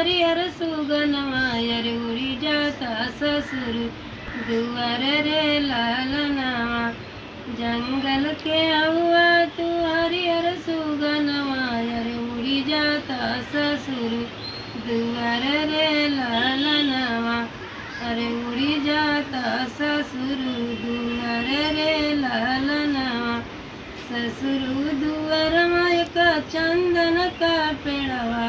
हरिहर सुगनवा अरे उड़ी जाता ससुर दुआर रे लालनावा। जंगल के हुआ तू हरिहर सुगनवा अरे उड़ी जाता ससुर दुआर रे लालनावा। अरे उड़ी जाता ससुर दुआर रे लालनावा। ससुर दुआर माय का चंदन का पेड़वा।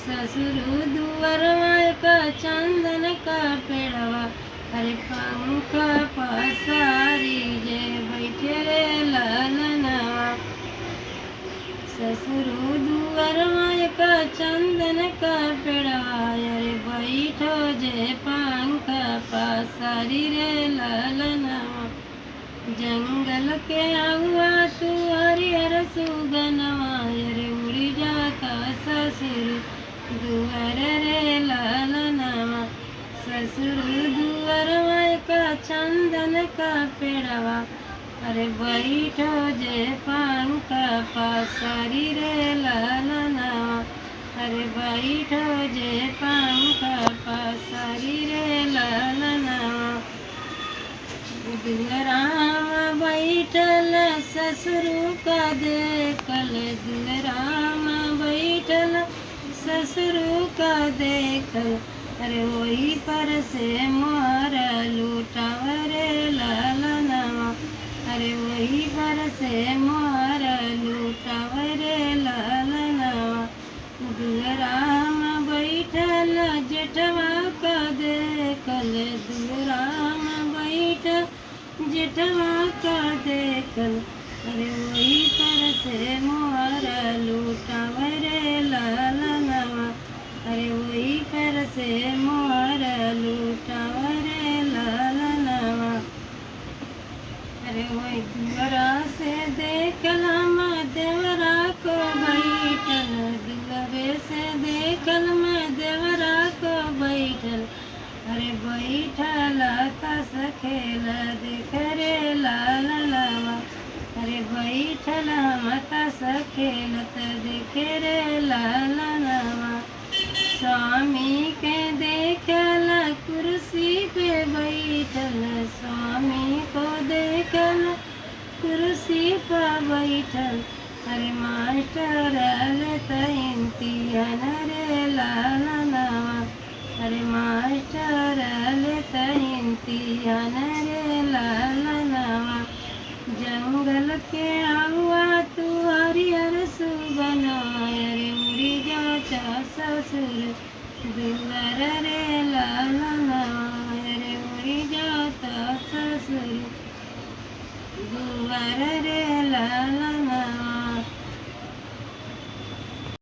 ससुर दुआर माय का चंदन का पेड़वा। अरे पंख पसारी जे बैठे रे लालनावा। ससुर दुआर माय का चंदन का पेड़वा। अरे बैठो जे पंख पसारी रे लालनावा। जंगल के हुआ तू हरिहर सुगनवा अरे उड़ी जाता ससुर दुआर रे लालनावा। ससुर दुआर माय का चंदन का पेड़वा। अरे बैठो जे पंख पसारी रे लालनावा। अरे बैठो जे पंख पसारी रे लालनावा। दुलराम बैठल ससुर का देखल। दुलराम बैठल ससुर का देखल। अरे वही पर से मोहर लूटाव रे लालनावा। अरे वही पर से मोहर लूटाव रे लालनावा। दुलराम बैठल जेठवा का देखल। दुलराम बैठल जेठवा का देखल। अरे वही पर से मोहर लूटाव रे लालनावा। अरे वही पर से मोहर लूटाव रे लालनावा। अरे वही दुआरा से देखल हम देवरा को बैठल। दुआरे से देखल मैं देवरा को बैठल। अरे बैठल तस खेल देख रे लालनावा। अरे बैठल हम तस खेलत देख रे लालनावा। स्वामी के देखल कुर्सी पे बैठल। स्वामी को देखल कुर्सी पर बैठल। अरे मास्टर लेता इम्तिहान रे लालनावा। अरे मास्टर लेता इम्तिहान रे लालनावा। जंगल के हुआ तू हरिहर सुगनवा अरे उड़ी जाता ससुर दुआर रे लालनावा। अरे उड़ी जाता ससुर दुआर रे लाल